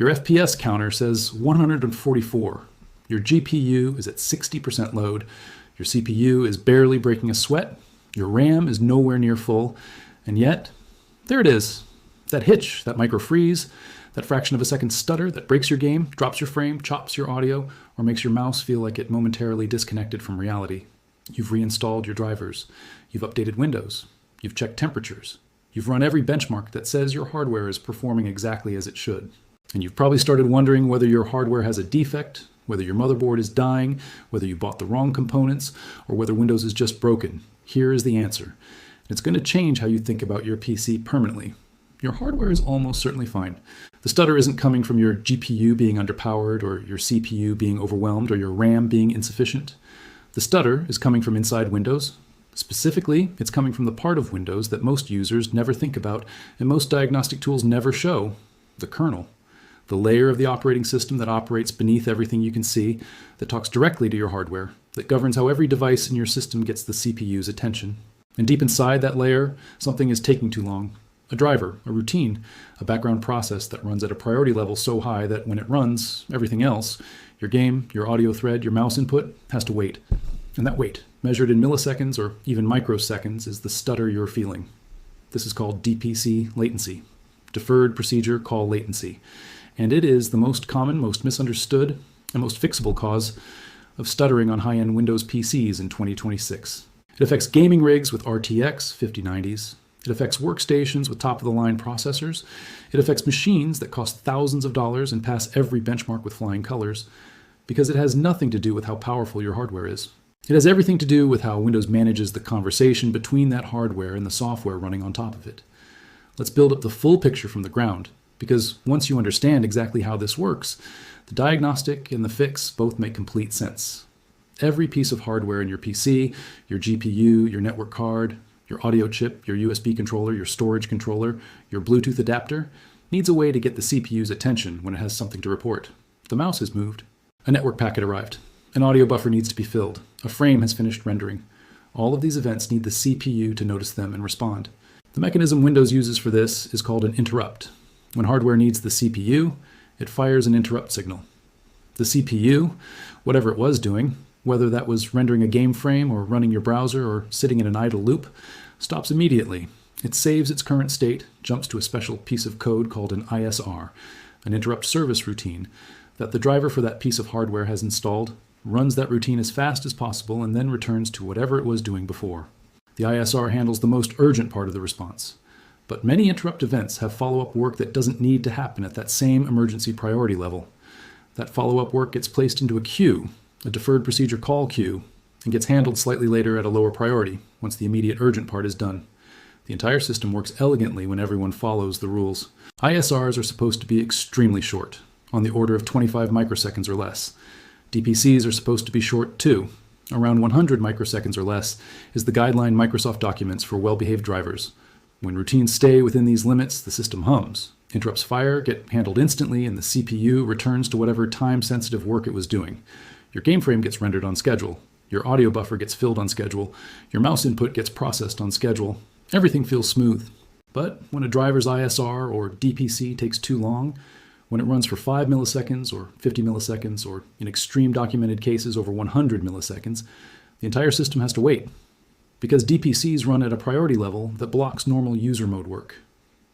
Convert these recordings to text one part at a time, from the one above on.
Your FPS counter says 144. Your GPU is at 60% load. Your CPU is barely breaking a sweat. Your RAM is nowhere near full. And yet, there it is. That hitch, that micro freeze, that fraction of a second stutter that breaks your game, drops your frame, chops your audio, or makes your mouse feel like it momentarily disconnected from reality. You've reinstalled your drivers. You've updated Windows. You've checked temperatures. You've run every benchmark that says your hardware is performing exactly as it should. And you've probably started wondering whether your hardware has a defect, whether your motherboard is dying, whether you bought the wrong components, or whether Windows is just broken. Here is the answer. It's going to change how you think about your PC permanently. Your hardware is almost certainly fine. The stutter isn't coming from your GPU being underpowered, or your CPU being overwhelmed, or your RAM being insufficient. The stutter is coming from inside Windows. Specifically, it's coming from the part of Windows that most users never think about and most diagnostic tools never show, the kernel. The layer of the operating system that operates beneath everything you can see, that talks directly to your hardware, that governs how every device in your system gets the CPU's attention. And deep inside that layer, something is taking too long. A driver, a routine, a background process that runs at a priority level so high that when it runs, everything else, your game, your audio thread, your mouse input, has to wait. And that wait, measured in milliseconds or even microseconds, is the stutter you're feeling. This is called DPC latency, deferred procedure call latency. And it is the most common, most misunderstood, and most fixable cause of stuttering on high-end Windows PCs in 2026. It affects gaming rigs with RTX 5090s. It affects workstations with top-of-the-line processors. It affects machines that cost thousands of dollars and pass every benchmark with flying colors, because it has nothing to do with how powerful your hardware is. It has everything to do with how Windows manages the conversation between that hardware and the software running on top of it. Let's build up the full picture from the ground, because once you understand exactly how this works, the diagnostic and the fix both make complete sense. Every piece of hardware in your PC, your GPU, your network card, your audio chip, your USB controller, your storage controller, your Bluetooth adapter, needs a way to get the CPU's attention when it has something to report. The mouse has moved. A network packet arrived. An audio buffer needs to be filled. A frame has finished rendering. All of these events need the CPU to notice them and respond. The mechanism Windows uses for this is called an interrupt. When hardware needs the CPU, it fires an interrupt signal. The CPU, whatever it was doing, whether that was rendering a game frame or running your browser or sitting in an idle loop, stops immediately. It saves its current state, jumps to a special piece of code called an ISR, an interrupt service routine, that the driver for that piece of hardware has installed, runs that routine as fast as possible, and then returns to whatever it was doing before. The ISR handles the most urgent part of the response. But many interrupt events have follow-up work that doesn't need to happen at that same emergency priority level. That follow-up work gets placed into a queue, a deferred procedure call queue, and gets handled slightly later at a lower priority, once the immediate urgent part is done. The entire system works elegantly when everyone follows the rules. ISRs are supposed to be extremely short, on the order of 25 microseconds or less. DPCs are supposed to be short too. Around 100 microseconds or less is the guideline Microsoft documents for well-behaved drivers. When routines stay within these limits, the system hums. Interrupts fire, get handled instantly, and the CPU returns to whatever time-sensitive work it was doing. Your game frame gets rendered on schedule. Your audio buffer gets filled on schedule. Your mouse input gets processed on schedule. Everything feels smooth. But when a driver's ISR or DPC takes too long, when it runs for 5 milliseconds or 50 milliseconds, or in extreme documented cases over 100 milliseconds, the entire system has to wait. Because DPCs run at a priority level that blocks normal user mode work.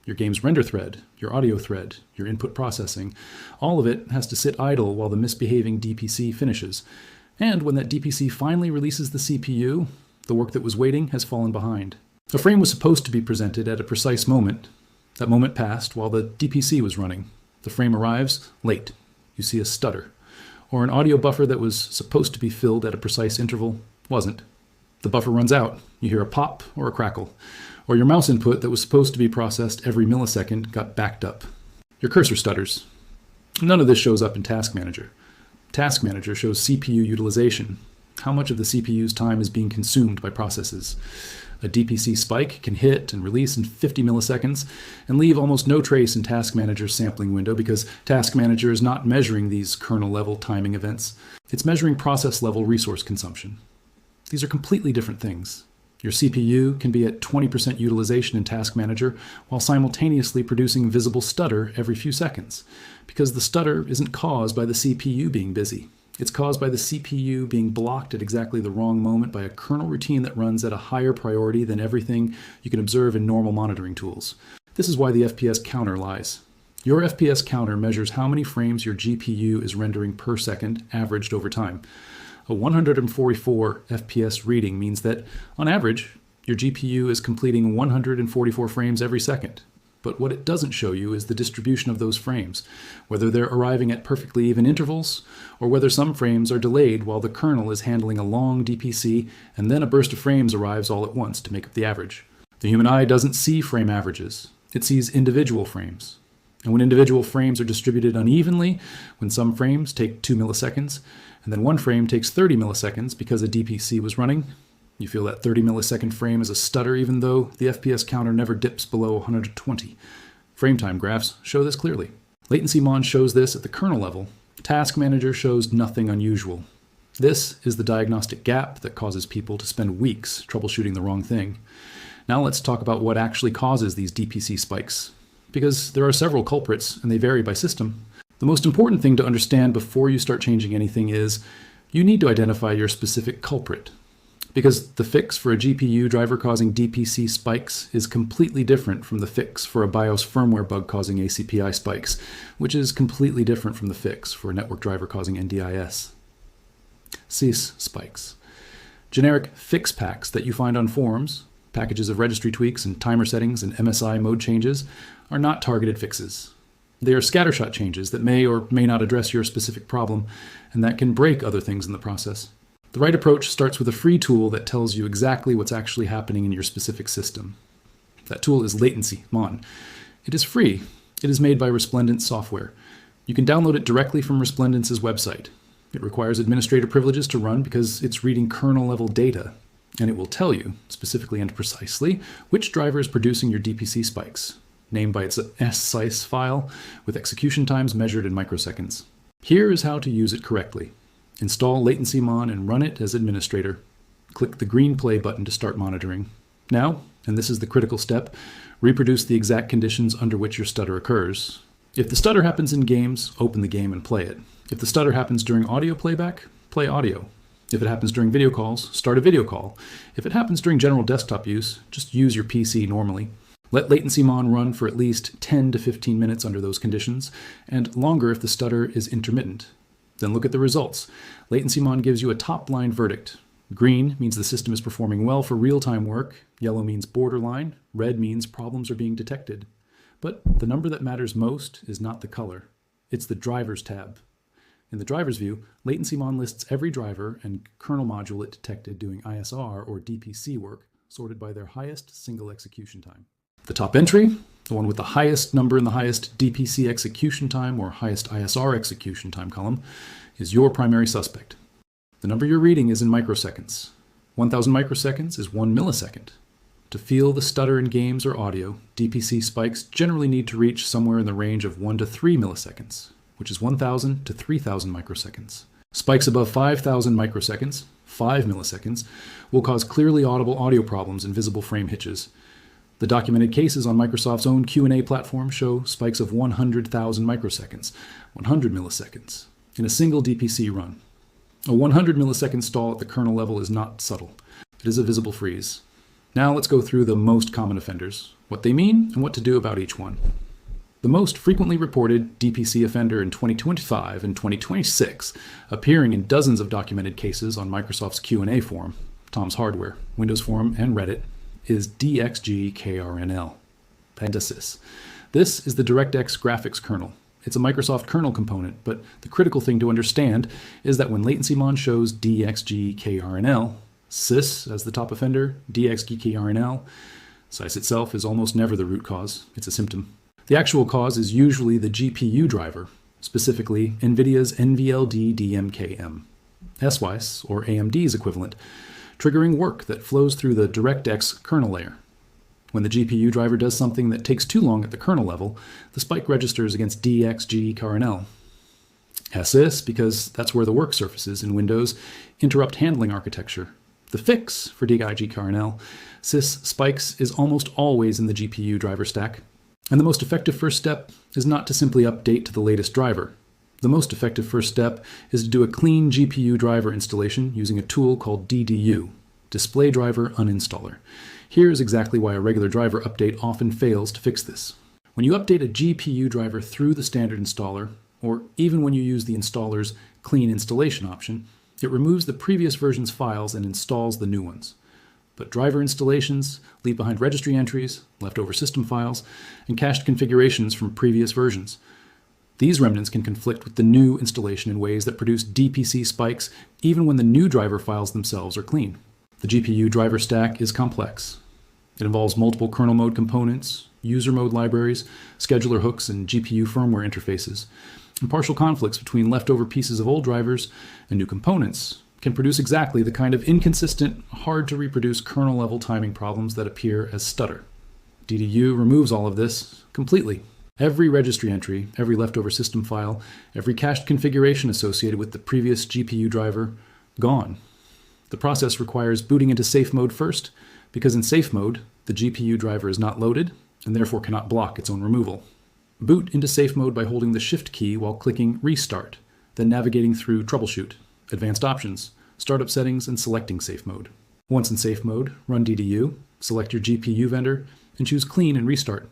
Your game's render thread, your audio thread, your input processing, all of it has to sit idle while the misbehaving DPC finishes. And when that DPC finally releases the CPU, the work that was waiting has fallen behind. A frame was supposed to be presented at a precise moment. That moment passed while the DPC was running. The frame arrives late. You see a stutter. Or an audio buffer that was supposed to be filled at a precise interval wasn't. The buffer runs out. You hear a pop or a crackle. Or your mouse input that was supposed to be processed every millisecond got backed up. Your cursor stutters. None of this shows up in Task Manager. Task Manager shows CPU utilization, how much of the CPU's time is being consumed by processes. A DPC spike can hit and release in 50 milliseconds and leave almost no trace in Task Manager's sampling window because Task Manager is not measuring these kernel-level timing events. It's measuring process-level resource consumption. These are completely different things. Your CPU can be at 20% utilization in Task Manager while simultaneously producing visible stutter every few seconds, because the stutter isn't caused by the CPU being busy. It's caused by the CPU being blocked at exactly the wrong moment by a kernel routine that runs at a higher priority than everything you can observe in normal monitoring tools. This is why the FPS counter lies. Your FPS counter measures how many frames your GPU is rendering per second, averaged over time. A 144 FPS reading means that, on average, your GPU is completing 144 frames every second. But what it doesn't show you is the distribution of those frames, whether they're arriving at perfectly even intervals, or whether some frames are delayed while the kernel is handling a long DPC and then a burst of frames arrives all at once to make up the average. The human eye doesn't see frame averages. It sees individual frames. And when individual frames are distributed unevenly, when some frames take 2 milliseconds, and then one frame takes 30 milliseconds because a DPC was running, you feel that 30 millisecond frame is a stutter even though the FPS counter never dips below 120. Frame time graphs show this clearly. Latency mon shows this at the kernel level. Task Manager shows nothing unusual. This is the diagnostic gap that causes people to spend weeks troubleshooting the wrong thing. Now let's talk about what actually causes these DPC spikes, because there are several culprits and they vary by system. The most important thing to understand before you start changing anything is you need to identify your specific culprit, because the fix for a GPU driver causing DPC spikes is completely different from the fix for a BIOS firmware bug causing ACPI spikes, which is completely different from the fix for a network driver causing NDIS. CIS spikes. Generic fix packs that you find on forums, packages of registry tweaks and timer settings and MSI mode changes, are not targeted fixes. They are scattershot changes that may or may not address your specific problem, and that can break other things in the process. The right approach starts with a free tool that tells you exactly what's actually happening in your specific system. That tool is Latency Mon. It is free. It is made by Resplendent Software. You can download it directly from Resplendent's website. It requires administrator privileges to run because it's reading kernel-level data, and it will tell you, specifically and precisely, which driver is producing your DPC spikes, named by its SCIS file, with execution times measured in microseconds. Here is how to use it correctly. Install Latency Mon and run it as administrator. Click the green play button to start monitoring. Now, and this is the critical step, reproduce the exact conditions under which your stutter occurs. If the stutter happens in games, open the game and play it. If the stutter happens during audio playback, play audio. If it happens during video calls, start a video call. If it happens during general desktop use, just use your PC normally. Let Latency Mon run for at least 10 to 15 minutes under those conditions, and longer if the stutter is intermittent. Then look at the results. Latency Mon gives you a top-line verdict. Green means the system is performing well for real-time work, yellow means borderline, red means problems are being detected. But the number that matters most is not the color. It's the drivers tab. In the driver's view, Latency Mon lists every driver and kernel module it detected doing ISR or DPC work, sorted by their highest single execution time. The top entry, the one with the highest number in the highest DPC execution time or highest ISR execution time column, is your primary suspect. The number you're reading is in microseconds. 1000 microseconds is 1 millisecond. To feel the stutter in games or audio, DPC spikes generally need to reach somewhere in the range of 1 to 3 milliseconds, which is 1000 to 3000 microseconds. Spikes above 5000 microseconds, 5 milliseconds, will cause clearly audible audio problems and visible frame hitches. The documented cases on Microsoft's own Q&A platform show spikes of 100,000 microseconds, 100 milliseconds, in a single DPC run. A 100 millisecond stall at the kernel level is not subtle. It is a visible freeze. Now let's go through the most common offenders, what they mean, and what to do about each one. The most frequently reported DPC offender in 2025 and 2026, appearing in dozens of documented cases on Microsoft's Q&A forum, Tom's Hardware, Windows Forum, and Reddit, is DXGKRNL. Parenthesis. This is the DirectX graphics kernel. It's a Microsoft kernel component, but the critical thing to understand is that when Latency Mon shows DXGKRNL, CIS as the top offender, DXGKRNL, CIS itself is almost never the root cause, it's a symptom. The actual cause is usually the GPU driver, specifically NVIDIA's NVLD DMKM, SWICE, or AMD's equivalent, triggering work that flows through the DirectX kernel layer. When the GPU driver does something that takes too long at the kernel level, the spike registers against DXGKRNL. SIS, because that's where the work surfaces in Windows interrupt handling architecture. The fix for dig Kernel sys spikes is almost always in the GPU driver stack, and the most effective first step is not to simply update to the latest driver. The most effective first step is to do a clean GPU driver installation using a tool called DDU, Display Driver Uninstaller. Here's exactly why a regular driver update often fails to fix this. When you update a GPU driver through the standard installer, or even when you use the installer's clean installation option, it removes the previous version's files and installs the new ones. But driver installations leave behind registry entries, leftover system files, and cached configurations from previous versions. These remnants can conflict with the new installation in ways that produce DPC spikes even when the new driver files themselves are clean. The GPU driver stack is complex. It involves multiple kernel mode components, user mode libraries, scheduler hooks, and GPU firmware interfaces. And partial conflicts between leftover pieces of old drivers and new components can produce exactly the kind of inconsistent, hard-to-reproduce kernel-level timing problems that appear as stutter. DDU removes all of this completely. Every registry entry, every leftover system file, every cached configuration associated with the previous GPU driver, gone. The process requires booting into safe mode first, because in safe mode, the GPU driver is not loaded and therefore cannot block its own removal. Boot into safe mode by holding the Shift key while clicking Restart, then navigating through Troubleshoot, Advanced Options, Startup Settings, and selecting safe mode. Once in safe mode, run DDU, select your GPU vendor, and choose Clean and Restart.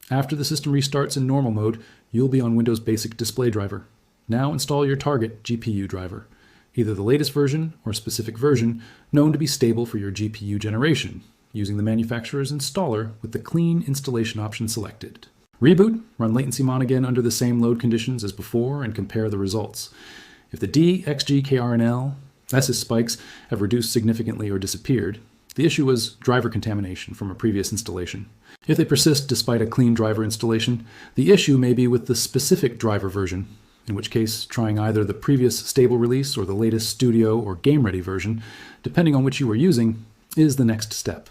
After the system restarts in normal mode, you'll be on Windows Basic Display Driver. Now install your target GPU driver, either the latest version or a specific version known to be stable for your GPU generation, using the manufacturer's installer with the clean installation option selected. Reboot, run latency again under the same load conditions as before and compare the results. If the DXGKRNL sys spikes have reduced significantly or disappeared, the issue was driver contamination from a previous installation. If they persist despite a clean driver installation, the issue may be with the specific driver version, in which case trying either the previous stable release or the latest studio or game-ready version, depending on which you are using, is the next step.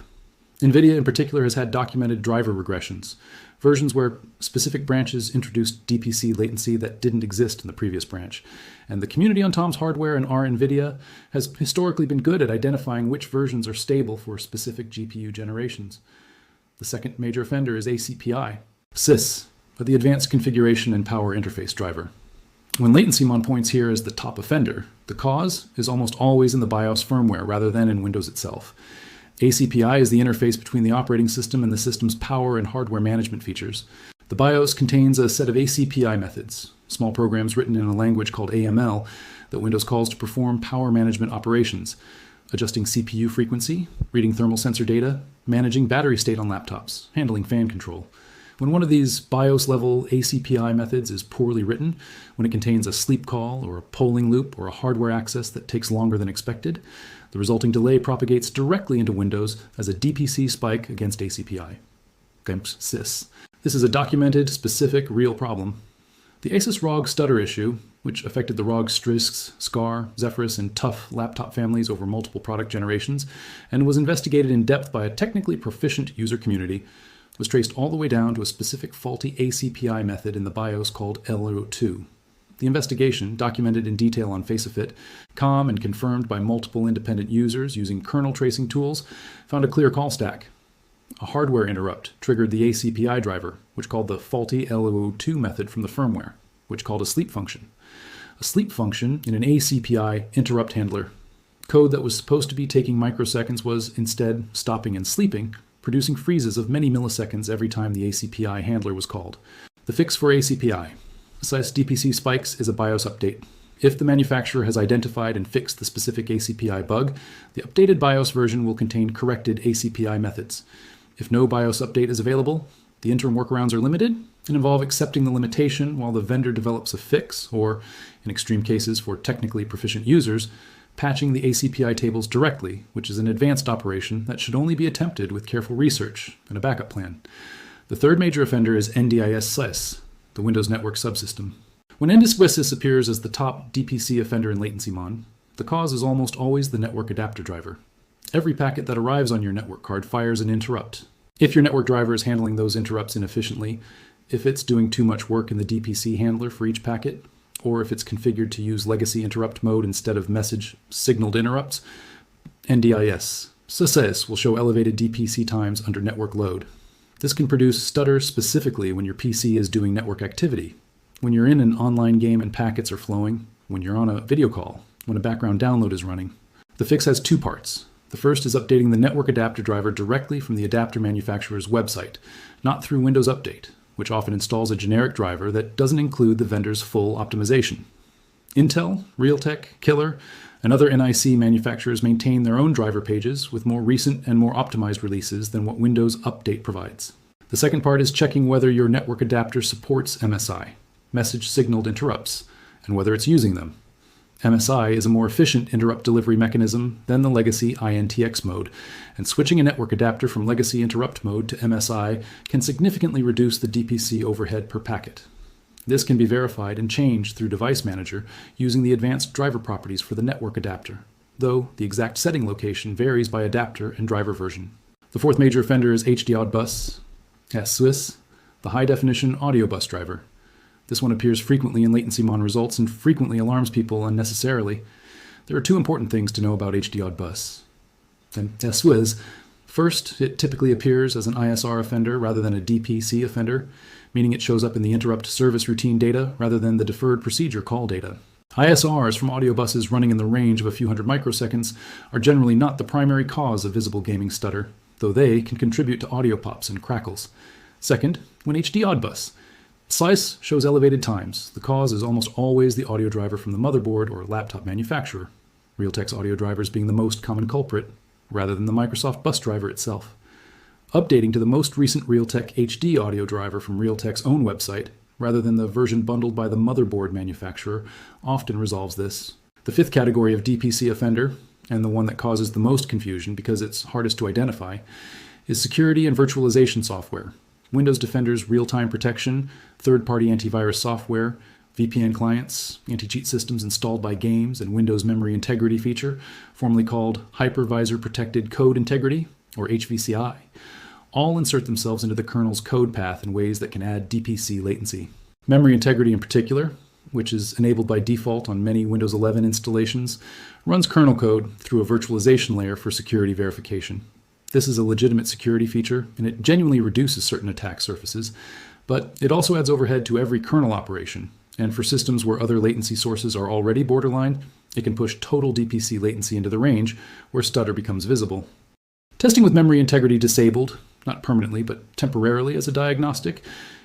NVIDIA in particular has had documented driver regressions, versions where specific branches introduced DPC latency that didn't exist in the previous branch. And the community on Tom's Hardware and our NVIDIA has historically been good at identifying which versions are stable for specific GPU generations. The second major offender is ACPI, sys, the Advanced Configuration and Power Interface driver. When latency points here as the top offender, the cause is almost always in the BIOS firmware rather than in Windows itself. ACPI is the interface between the operating system and the system's power and hardware management features. The BIOS contains a set of ACPI methods, small programs written in a language called AML that Windows calls to perform power management operations, adjusting CPU frequency, reading thermal sensor data, managing battery state on laptops, handling fan control. When one of these BIOS-level ACPI methods is poorly written, when it contains a sleep call or a polling loop or a hardware access that takes longer than expected, the resulting delay propagates directly into Windows as a DPC spike against ACPI. sys. This is a documented, specific, real problem. The Asus ROG stutter issue, which affected the ROG Strix, Scar, Zephyrus, and TUF laptop families over multiple product generations, and was investigated in depth by a technically proficient user community, was traced all the way down to a specific faulty ACPI method in the BIOS called L02. The investigation, documented in detail on Faceofit, calm and confirmed by multiple independent users using kernel tracing tools, found a clear call stack. A hardware interrupt triggered the ACPI driver, which called the faulty L02 method from the firmware, which called a sleep function. A sleep function in an ACPI interrupt handler. Code that was supposed to be taking microseconds was instead stopping and sleeping, producing freezes of many milliseconds every time the ACPI handler was called. The fix for ACPI. Sys DPC spikes is a BIOS update. If the manufacturer has identified and fixed the specific ACPI bug, the updated BIOS version will contain corrected ACPI methods. If no BIOS update is available, the interim workarounds are limited and involve accepting the limitation while the vendor develops a fix, or, in extreme cases for technically proficient users, patching the ACPI tables directly, which is an advanced operation that should only be attempted with careful research and a backup plan. The third major offender is NDIS sys, the Windows Network subsystem. When NDIS appears as the top DPC offender in latency the cause is almost always the network adapter driver. Every packet that arrives on your network card fires an interrupt. If your network driver is handling those interrupts inefficiently, if it's doing too much work in the DPC handler for each packet, or if it's configured to use legacy interrupt mode instead of message signaled interrupts, NDIS. Success will show elevated DPC times under network load. This can produce stutters specifically when your PC is doing network activity, when you're in an online game and packets are flowing, when you're on a video call, when a background download is running. The fix has two parts. The first is updating the network adapter driver directly from the adapter manufacturer's website, not through Windows Update, which often installs a generic driver that doesn't include the vendor's full optimization. Intel, Realtek, Killer, and other NIC manufacturers maintain their own driver pages with more recent and more optimized releases than what Windows Update provides. The second part is checking whether your network adapter supports MSI, message signaled interrupts, and whether it's using them. MSI is a more efficient interrupt delivery mechanism than the legacy INTX mode, and switching a network adapter from legacy interrupt mode to MSI can significantly reduce the DPC overhead per packet. This can be verified and changed through Device Manager using the advanced driver properties for the network adapter, though the exact setting location varies by adapter and driver version. The fourth major offender is HDOD bus, Swiss, the high-definition audio bus driver. This one appears frequently in latency mon results and frequently alarms people unnecessarily. There are two important things to know about HDOD bus. And Swiss, first, it typically appears as an ISR offender rather than a DPC offender, meaning it shows up in the interrupt service routine data rather than the deferred procedure call data. ISRs from audio buses running in the range of a few hundred microseconds are generally not the primary cause of visible gaming stutter, though they can contribute to audio pops and crackles. Second, when HDOD bus, slice shows elevated times. The cause is almost always the audio driver from the motherboard or laptop manufacturer, Realtek's audio drivers being the most common culprit, rather than the Microsoft bus driver itself. Updating to the most recent Realtek HD audio driver from Realtek's own website, rather than the version bundled by the motherboard manufacturer, often resolves this. The fifth category of DPC offender, and the one that causes the most confusion because it's hardest to identify, is security and virtualization software. Windows Defender's real-time protection, third-party antivirus software, VPN clients, anti-cheat systems installed by games, and Windows Memory Integrity feature, formerly called Hypervisor Protected Code Integrity, or HVCI, all insert themselves into the kernel's code path in ways that can add DPC latency. Memory Integrity in particular, which is enabled by default on many Windows 11 installations, runs kernel code through a virtualization layer for security verification. This is a legitimate security feature, and it genuinely reduces certain attack surfaces, but it also adds overhead to every kernel operation, and for systems where other latency sources are already borderline, it can push total DPC latency into the range where stutter becomes visible. Testing with memory integrity disabled, not permanently but temporarily as a diagnostic,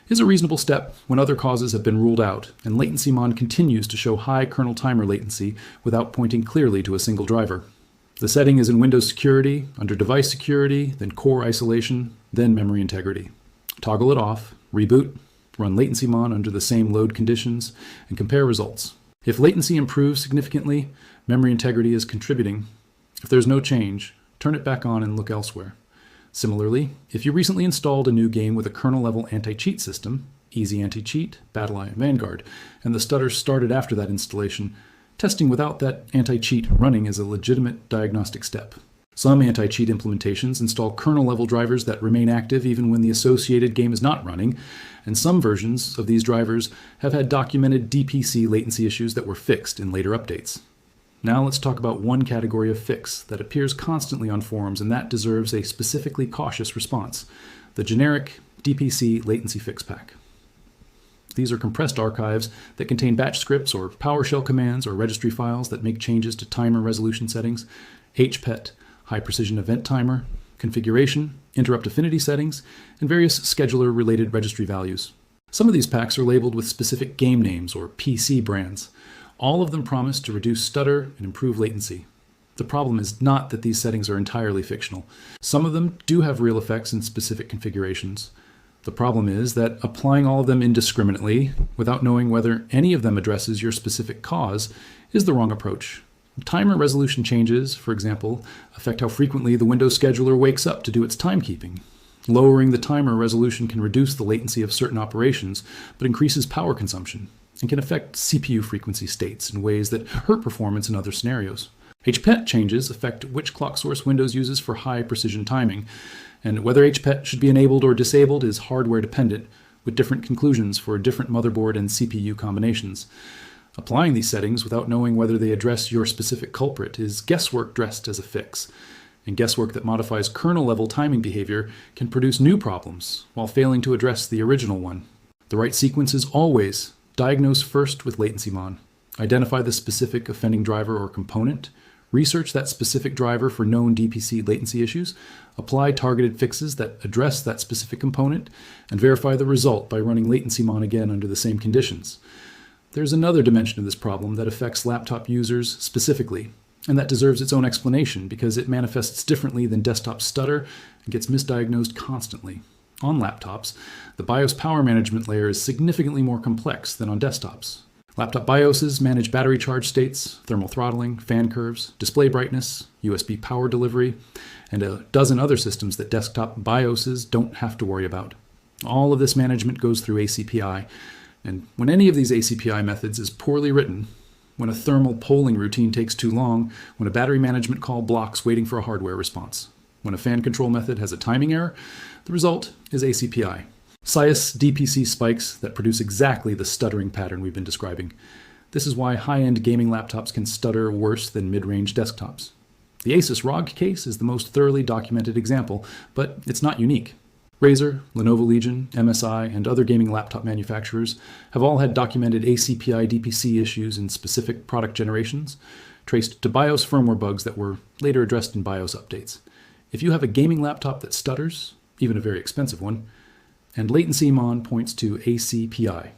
is a reasonable step when other causes have been ruled out, and latency mon continues to show high kernel timer latency without pointing clearly to a single driver. The setting is in Windows Security, under Device Security, then Core Isolation, then Memory Integrity. Toggle it off, reboot, run latency mon under the same load conditions, and compare results. If latency improves significantly, memory integrity is contributing. If there's no change, turn it back on and look elsewhere. Similarly, if you recently installed a new game with a kernel-level anti-cheat system, Easy Anti-Cheat, BattleEye, and Vanguard, and the stutter started after that installation, testing without that anti-cheat running is a legitimate diagnostic step. Some anti-cheat implementations install kernel-level drivers that remain active even when the associated game is not running, and some versions of these drivers have had documented DPC latency issues that were fixed in later updates. Now let's talk about one category of fix that appears constantly on forums and that deserves a specifically cautious response: the generic DPC latency fix pack. These are compressed archives that contain batch scripts or PowerShell commands or registry files that make changes to timer resolution settings, HPET, high precision event timer, configuration, interrupt affinity settings, and various scheduler-related registry values. Some of these packs are labeled with specific game names or PC brands. All of them promise to reduce stutter and improve latency. The problem is not that these settings are entirely fictional. Some of them do have real effects in specific configurations. The problem is that applying all of them indiscriminately, without knowing whether any of them addresses your specific cause, is the wrong approach. Timer resolution changes, for example, affect how frequently the Windows scheduler wakes up to do its timekeeping. Lowering the timer resolution can reduce the latency of certain operations, but increases power consumption, and can affect CPU frequency states in ways that hurt performance in other scenarios. HPET changes affect which clock source Windows uses for high precision timing, and whether HPET should be enabled or disabled is hardware dependent, with different conclusions for different motherboard and CPU combinations. Applying these settings without knowing whether they address your specific culprit is guesswork dressed as a fix. And guesswork that modifies kernel-level timing behavior can produce new problems while failing to address the original one. The right sequence is always diagnose first with latency-mon. Identify the specific offending driver or component, research that specific driver for known DPC latency issues, apply targeted fixes that address that specific component, and verify the result by running latency-mon again under the same conditions. There's another dimension of this problem that affects laptop users specifically, and that deserves its own explanation because it manifests differently than desktop stutter and gets misdiagnosed constantly. On laptops, the BIOS power management layer is significantly more complex than on desktops. Laptop BIOSes manage battery charge states, thermal throttling, fan curves, display brightness, USB power delivery, and a dozen other systems that desktop BIOSes don't have to worry about. All of this management goes through ACPI, and when any of these ACPI methods is poorly written, when a thermal polling routine takes too long, when a battery management call blocks waiting for a hardware response, when a fan control method has a timing error, the result is ACPI. SIAS DPC spikes that produce exactly the stuttering pattern we've been describing. This is why high-end gaming laptops can stutter worse than mid-range desktops. The Asus ROG case is the most thoroughly documented example, but it's not unique. Razer, Lenovo Legion, MSI, and other gaming laptop manufacturers have all had documented ACPI DPC issues in specific product generations, traced to BIOS firmware bugs that were later addressed in BIOS updates. If you have a gaming laptop that stutters, even a very expensive one, and latency-mon points to ACPI.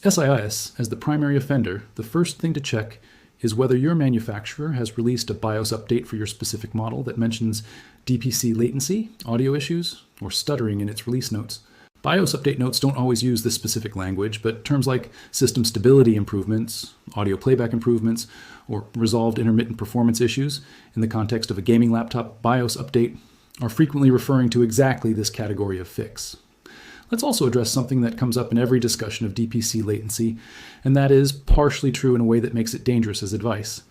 SIS, as the primary offender, the first thing to check is whether your manufacturer has released a BIOS update for your specific model that mentions DPC latency, audio issues, or stuttering in its release notes. BIOS update notes don't always use this specific language, but terms like system stability improvements, audio playback improvements, or resolved intermittent performance issues in the context of a gaming laptop BIOS update are frequently referring to exactly this category of fix. Let's also address something that comes up in every discussion of DPC latency, and that is partially true in a way that makes it dangerous as advice.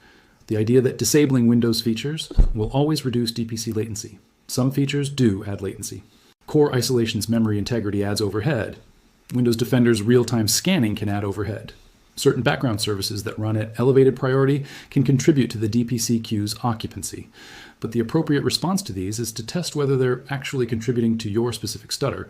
The idea that disabling Windows features will always reduce DPC latency. Some features do add latency. Core Isolation's memory integrity adds overhead. Windows Defender's real-time scanning can add overhead. Certain background services that run at elevated priority can contribute to the DPC queue's occupancy. But the appropriate response to these is to test whether they're actually contributing to your specific stutter,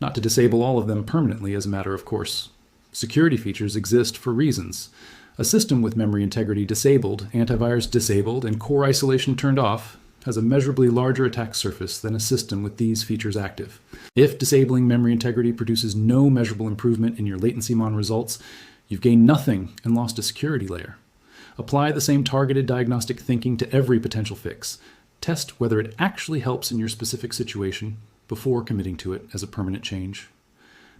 not to disable all of them permanently as a matter of course. Security features exist for reasons. A system with memory integrity disabled, antivirus disabled, and core isolation turned off has a measurably larger attack surface than a system with these features active. If disabling memory integrity produces no measurable improvement in your latency-mon results, you've gained nothing and lost a security layer. Apply the same targeted diagnostic thinking to every potential fix. Test whether it actually helps in your specific situation before committing to it as a permanent change.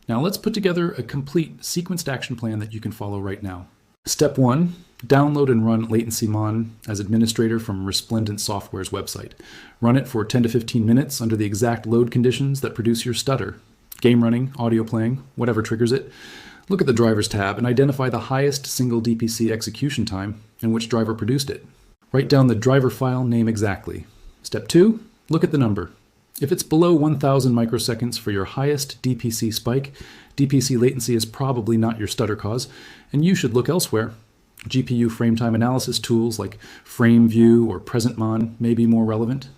Now let's put together a complete sequenced action plan that you can follow right now. Step 1, download and run latency-mon as administrator from Resplendent Software's website. Run it for 10 to 15 minutes under the exact load conditions that produce your stutter. Game running, audio playing, whatever triggers it. Look at the Drivers tab and identify the highest single DPC execution time and which driver produced it. Write down the driver file name exactly. Step 2, look at the number. If it's below 1,000 microseconds for your highest DPC spike, DPC latency is probably not your stutter cause, and you should look elsewhere. GPU frame time analysis tools like FrameView or PresentMon may be more relevant.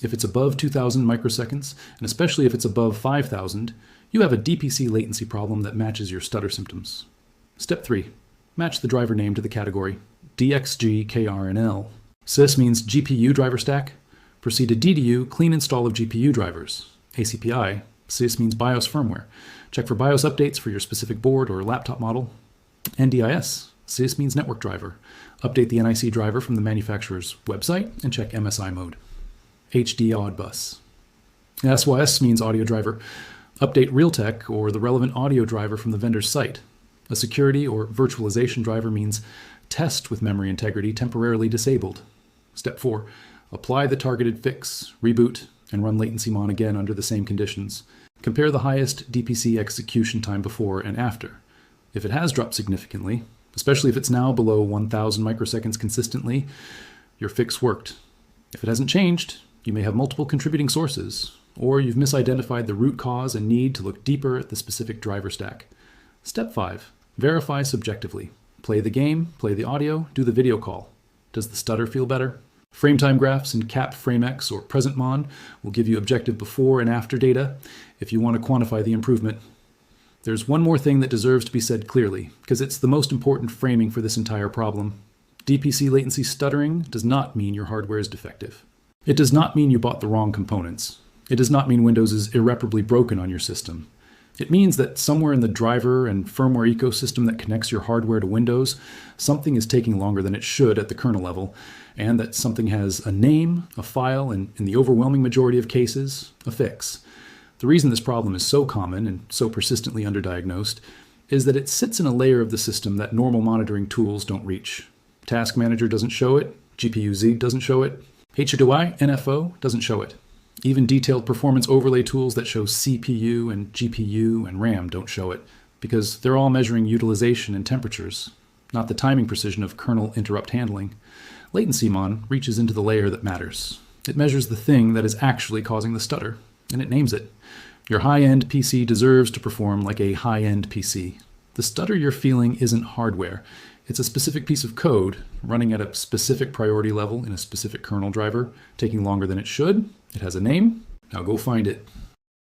If it's above 2,000 microseconds, and especially if it's above 5,000, you have a DPC latency problem that matches your stutter symptoms. Step 3. Match the driver name to the category DXG, KR, and L. SYS means GPU driver stack. Proceed to DDU, clean install of GPU drivers. ACPI, SYS means BIOS firmware. Check for BIOS updates for your specific board or laptop model. NDIS, SYS means network driver. Update the NIC driver from the manufacturer's website and check MSI mode. HD odd bus. SYS means audio driver. Update Realtek or the relevant audio driver from the vendor's site. A security or virtualization driver means test with memory integrity temporarily disabled. Step 4. Apply the targeted fix, reboot, and run latency-mon again under the same conditions. Compare the highest DPC execution time before and after. If it has dropped significantly, especially if it's now below 1,000 microseconds consistently, your fix worked. If it hasn't changed, you may have multiple contributing sources, or you've misidentified the root cause and need to look deeper at the specific driver stack. Step 5. Verify subjectively. Play the game, play the audio, do the video call. Does the stutter feel better? Frame time graphs in CAP FrameX or PresentMon will give you objective before and after data if you want to quantify the improvement. There's one more thing that deserves to be said clearly, because it's the most important framing for this entire problem. DPC latency stuttering does not mean your hardware is defective. It does not mean you bought the wrong components. It does not mean Windows is irreparably broken on your system. It means that somewhere in the driver and firmware ecosystem that connects your hardware to Windows, something is taking longer than it should at the kernel level, and that something has a name, a file, and in the overwhelming majority of cases, a fix. The reason this problem is so common and so persistently underdiagnosed is that it sits in a layer of the system that normal monitoring tools don't reach. Task Manager doesn't show it, GPU-Z doesn't show it, HDY, NFO doesn't show it. Even detailed performance overlay tools that show CPU and GPU and RAM don't show it, because they're all measuring utilization and temperatures, not the timing precision of kernel interrupt handling. LatencyMon reaches into the layer that matters. It measures the thing that is actually causing the stutter, and it names it. Your high-end PC deserves to perform like a high-end PC. The stutter you're feeling isn't hardware. It's a specific piece of code running at a specific priority level in a specific kernel driver, taking longer than it should. It has a name. Now go find it.